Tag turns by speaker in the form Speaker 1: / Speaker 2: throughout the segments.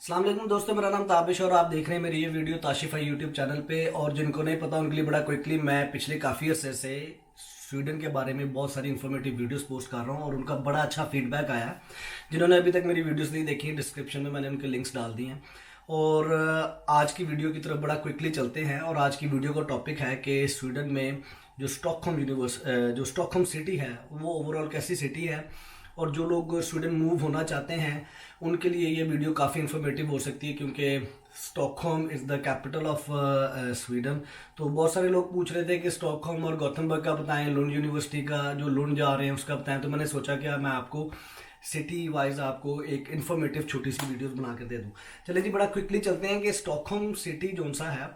Speaker 1: अस्सलाम वालेकुम दोस्तों, मेरा नाम ताबिश और आप देख रहे हैं मेरी ये वीडियो ताशिफाई यूट्यूब चैनल पे। और जिनको नहीं पता उनके लिए बड़ा क्विकली, मैं पिछले काफ़ी अरसे से स्वीडन के बारे में बहुत सारी इन्फॉर्मेटिव वीडियोस पोस्ट कर रहा हूँ और उनका बड़ा अच्छा फीडबैक आया है। जिन्होंने अभी तक मेरी वीडियोस नहीं देखी, डिस्क्रिप्शन में मैंने उनके लिंक्स डाल दिए हैं। और आज की वीडियो की तरफ बड़ा क्विकली चलते हैं। और आज की वीडियो का टॉपिक है कि स्वीडन में जो स्टॉकहोम सिटी है वो ओवरऑल कैसी सिटी है, और जो लोग स्वीडन मूव होना चाहते हैं उनके लिए ये वीडियो काफ़ी इन्फॉर्मेटिव हो सकती है, क्योंकि Stockholm is the capital of Sweden. तो बहुत सारे लोग पूछ रहे थे कि स्टॉकहोम और गॉथेनबर्ग का बताएं, लुंड यूनिवर्सिटी का जो लुंड जा रहे हैं उसका बताएं। तो मैंने सोचा कि मैं आपको सिटी वाइज आपको एक इन्फॉर्मेटिव छोटी सी वीडियोस बना के दे दूं। चलिए जी, बड़ा क्विकली चलते हैं कि स्टॉकहोम सिटी जो सा है,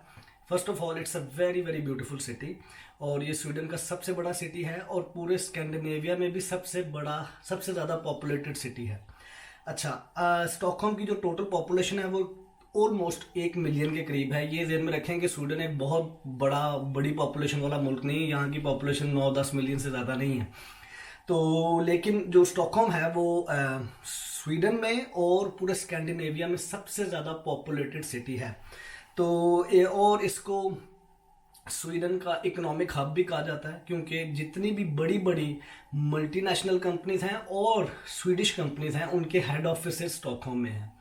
Speaker 1: first of all it's a very very beautiful city. और ये स्वीडन का सबसे बड़ा सिटी है और पूरे स्कैंडिनेविया में भी सबसे ज़्यादा पॉपुलेटेड सिटी है। अच्छा, स्टॉकहोम की जो टोटल पॉपुलेशन है वो ऑलमोस्ट 1 मिलियन के करीब है। ये ध्यान में रखें कि स्वीडन एक बहुत बड़ी पॉपुलेशन वाला मुल्क नहीं है। यहाँ की पॉपुलेशन 9-10 मिलियन से ज़्यादा नहीं है। तो लेकिन जो स्टॉकहोम है वो स्वीडन में और पूरे स्कैंडिनेविया में सबसे ज़्यादा पॉपुलेटेड सिटी है। और इसको स्वीडन का इकोनॉमिक हब भी कहा जाता है, क्योंकि जितनी भी बड़ी बड़ी मल्टीनेशनल कंपनीज हैं और स्वीडिश कंपनीज हैं उनके हेड ऑफिस स्टॉकहोम में हैं।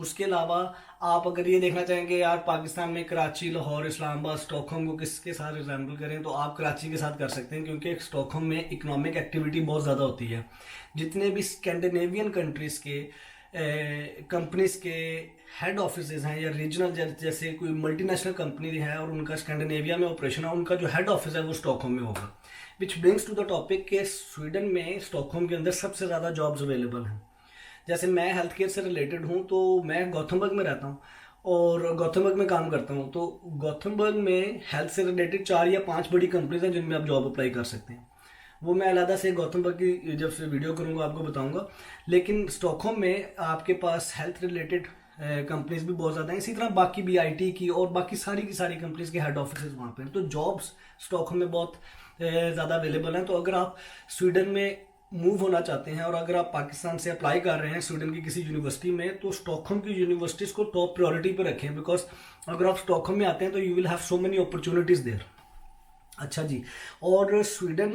Speaker 1: उसके अलावा आप अगर ये देखना चाहेंगे यार पाकिस्तान में कराची, लाहौर, इस्लामाबाद, स्टॉकहोम को किसके साथ रिजेंबल करें, तो आप कराची के साथ कर सकते हैं, क्योंकि स्टॉकहोम में इकोनॉमिक एक्टिविटी बहुत ज़्यादा होती है। जितने भी स्कैंडिनेवियन कंट्रीज़ के कंपनीज के हेड ऑफिस हैं या रीजनल, जैसे कोई मल्टीनेशनल कंपनी है और उनका स्कैंडिनेविया में ऑपरेशन है, उनका जो हेड ऑफिस है वो स्टॉकहोम में होगा। Which brings to the topic के स्वीडन में स्टॉकहोम के अंदर सबसे ज़्यादा जॉब्स अवेलेबल हैं। जैसे मैं हेल्थ केयर से रिलेटेड हूँ, तो मैं गॉथेनबर्ग में रहता हूँ और गॉथेनबर्ग में काम करता हूँ। तो गॉथेनबर्ग में हेल्थ से रिलेटेड 4 या 5 बड़ी कंपनीज हैं जिनमें आप जॉब अप्लाई कर सकते हैं। वो मैं अलग से गौतमबर्ग की जब से वीडियो करूँगा आपको बताऊंगा। लेकिन स्टॉकहोम में आपके पास हेल्थ रिलेटेड कंपनीज भी बहुत ज़्यादा हैं। इसी तरह बाकी भी आईटी की और बाकी सारी की सारी कंपनीज के हेड ऑफिस वहाँ पे हैं। तो जॉब्स स्टॉकहोम में बहुत ज़्यादा अवेलेबल हैं। तो अगर आप स्वीडन में मूव होना चाहते हैं और अगर आप पाकिस्तान से अप्लाई कर रहे हैं स्वीडन की किसी यूनिवर्सिटी में, तो स्टॉकहोम की यूनिवर्सिटीज़ को टॉप प्रायोरिटी पर रखें, बिकॉज अगर आप स्टॉकहोम में आते हैं तो you will have so many opportunities there. अच्छा जी, और स्वीडन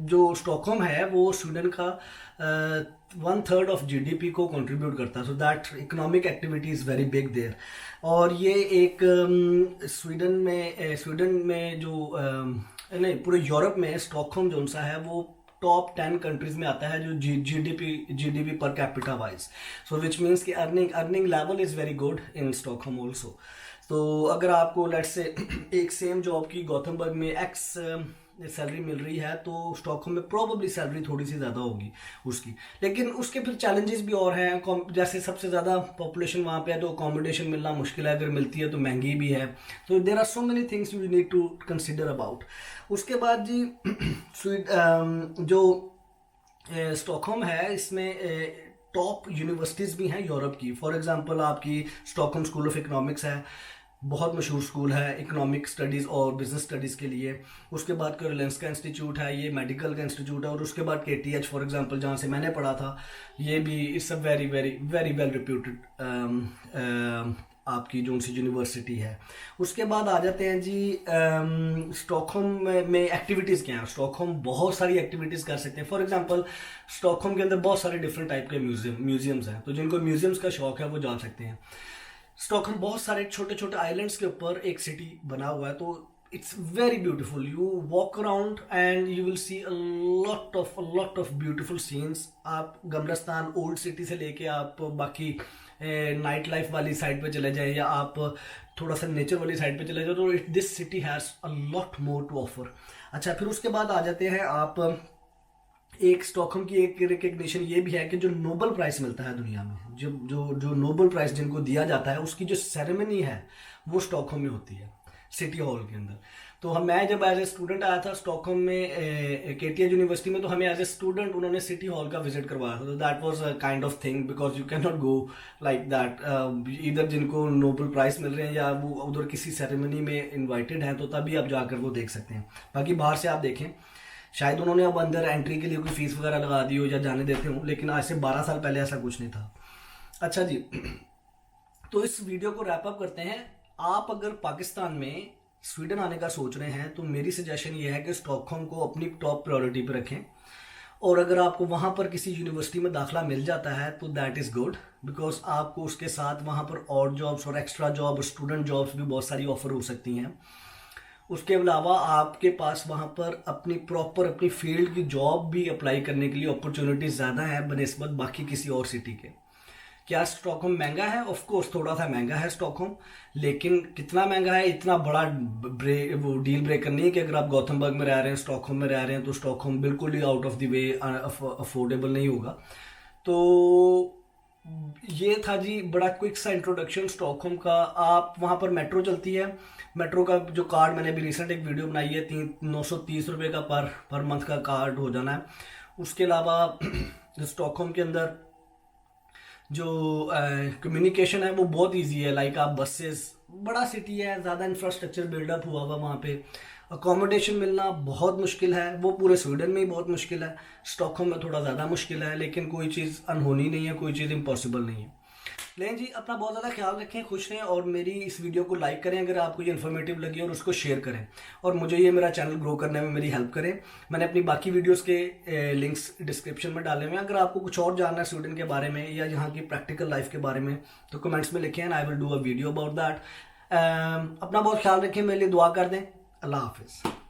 Speaker 1: जो स्टॉकहोम है वो स्वीडन का 1/3 ऑफ जीडीपी को कंट्रीब्यूट करता है। So that economic activity is very big there. और ये एक स्वीडन में जो नहीं, पूरे यूरोप में स्टॉकहोम जो सा है वो टॉप 10 कंट्रीज में आता है जो GDP per capita wise. So which means कि earning level is very good in Stockholm also. तो अगर आपको लेट्स से एक सेम जॉब की गौतमबर्ग में एक्स सैलरी मिल रही है, तो स्टॉकहोम में प्रोबेबली सैलरी थोड़ी सी ज़्यादा होगी उसकी। लेकिन उसके फिर चैलेंजेस भी और हैं। जैसे सबसे ज़्यादा पॉपुलेशन वहाँ पे है तो अकोमोडेशन मिलना मुश्किल है, अगर मिलती है तो महंगी भी है। तो there are so many things you need to consider about. उसके बाद जी जो स्टॉकहोम है इसमें टॉप यूनिवर्सिटीज़ भी हैं यूरोप की। फॉर एग्जांपल आपकी स्टॉकहोम स्कूल ऑफ इकोनॉमिक्स है, बहुत मशहूर स्कूल है इकोनॉमिक स्टडीज़ और बिजनेस स्टडीज़ के लिए। उसके बाद करोलिंस्का का इंस्टीट्यूट है, ये मेडिकल का इंस्टीट्यूट है। और उसके बाद केटीएच फॉर एग्जांपल जहाँ से मैंने पढ़ा था, ये भी it's a very very very well reputed आपकी जो सी यूनिवर्सिटी है। उसके बाद आ जाते हैं जी स्टॉकहोम में एक्टिविटीज़ क्या हैं। स्टॉकहोम बहुत सारी एक्टिविटीज़ कर सकते हैं। फॉर एग्जांपल स्टॉकहोम के अंदर बहुत सारे डिफरेंट टाइप के म्यूजियम्स हैं, तो जिनको म्यूजियम्स का शौक है वो जा सकते हैं। स्टॉकहोम बहुत सारे छोटे छोटे आइलैंड्स के ऊपर एक सिटी बना हुआ है, तो it's very beautiful. You walk around and you will see a lot of beautiful scenes. आप गमरस्तान ओल्ड सिटी से लेके आप बाकी नाइट लाइफ वाली साइड पे चले जाएं या आप थोड़ा सा नेचर वाली साइड पे चले जाओ, तो this city has a lot more to offer. अच्छा, फिर उसके बाद आ जाते हैं आप एक स्टॉकहोम की एक रिकग्निशन ये भी है कि जो नोबेल प्राइज मिलता है दुनिया में, जो नोबेल प्राइज जिनको दिया जाता है उसकी जो सेरेमनी है वो स्टॉकहोम में होती है सिटी हॉल के अंदर। तो मैं जब एज ए स्टूडेंट आया था स्टॉकहोम में केटीएच यूनिवर्सिटी में, तो हमें एज ए स्टूडेंट उन्होंने सिटी हॉल का विजिट करवाया था। तो that was a kind of thing, because you can not go like that. इधर जिनको नोबेल प्राइज मिल रहे हैं या वो उधर किसी सेरेमनी में इन्वाइटेड हैं, तो तभी आप जाकर वो देख सकते हैं। बाकी बाहर से आप देखें, शायद उन्होंने अब अंदर एंट्री के लिए कोई फीस वगैरह लगा दी हो या जाने देते हो, लेकिन आज से 12 साल पहले ऐसा कुछ नहीं था। अच्छा जी, तो इस वीडियो को रैप अप करते हैं। आप अगर पाकिस्तान में स्वीडन आने का सोच रहे हैं तो मेरी सजेशन ये है कि स्टॉकहोम को अपनी टॉप प्रायोरिटी पे रखें। और अगर आपको वहाँ पर किसी यूनिवर्सिटी में दाखला मिल जाता है तो दैट इज़ गुड, बिकॉज आपको उसके साथ वहाँ पर और जॉब्स और एक्स्ट्रा जॉब और स्टूडेंट जॉब्स भी बहुत सारी ऑफर हो सकती हैं। उसके अलावा आपके पास वहाँ पर अपनी प्रॉपर अपनी फील्ड की जॉब भी अप्लाई करने के लिए अपॉर्चुनिटीज ज़्यादा है बनस्बत बाकी किसी और सिटी के। क्या स्टॉकहोम महंगा है? ऑफ कोर्स थोड़ा सा महंगा है स्टॉकहोम, लेकिन कितना महंगा है इतना बड़ा वो डील ब्रेकर नहीं है कि अगर आप गौतमबर्ग में रह रहे हैं स्टॉकहोम में रह रहे हैं तो स्टॉकहोम बिल्कुल ही out of the way affordable नहीं होगा। तो ये था जी बड़ा क्विक सा इंट्रोडक्शन स्टॉकहोम का। आप वहाँ पर मेट्रो चलती है, मेट्रो का जो कार्ड मैंने अभी रिसेंट एक वीडियो बनाई है, 930 रुपये का पर मंथ का कार्ड हो जाना है। उसके अलावा स्टॉकहोम के अंदर जो कम्युनिकेशन है वो बहुत इजी है। लाइक आप बसेस, बड़ा सिटी है, ज़्यादा इंफ्रास्ट्रक्चर बिल्डअप हुआ हुआ वहाँ पे। अकोमोडेशन मिलना बहुत मुश्किल है, वो पूरे स्वीडन में ही बहुत मुश्किल है, स्टॉकहोम में थोड़ा ज़्यादा मुश्किल है, लेकिन कोई चीज़ अनहोनी नहीं है, कोई चीज़ इम्पॉसिबल नहीं है। लेकिन जी अपना बहुत ज़्यादा ख्याल रखें, खुश रहें और मेरी इस वीडियो को लाइक करें अगर आपको ये इन्फॉर्मेटिव लगी और उसको शेयर करें और मुझे ये मेरा चैनल ग्रो करने में मेरी हेल्प करें। मैंने अपनी बाकी वीडियोस के लिंक्स डिस्क्रिप्शन में डाले हुए हैं। अगर आपको कुछ और जानना है स्वीडन के बारे में या यहाँ की प्रैक्टिकल लाइफ के बारे में तो कमेंट्स में लिखें, I will do a video about that. अपना बहुत ख्याल रखें, मेरे लिए दुआ कर दें। अल्लाह हाफिज़।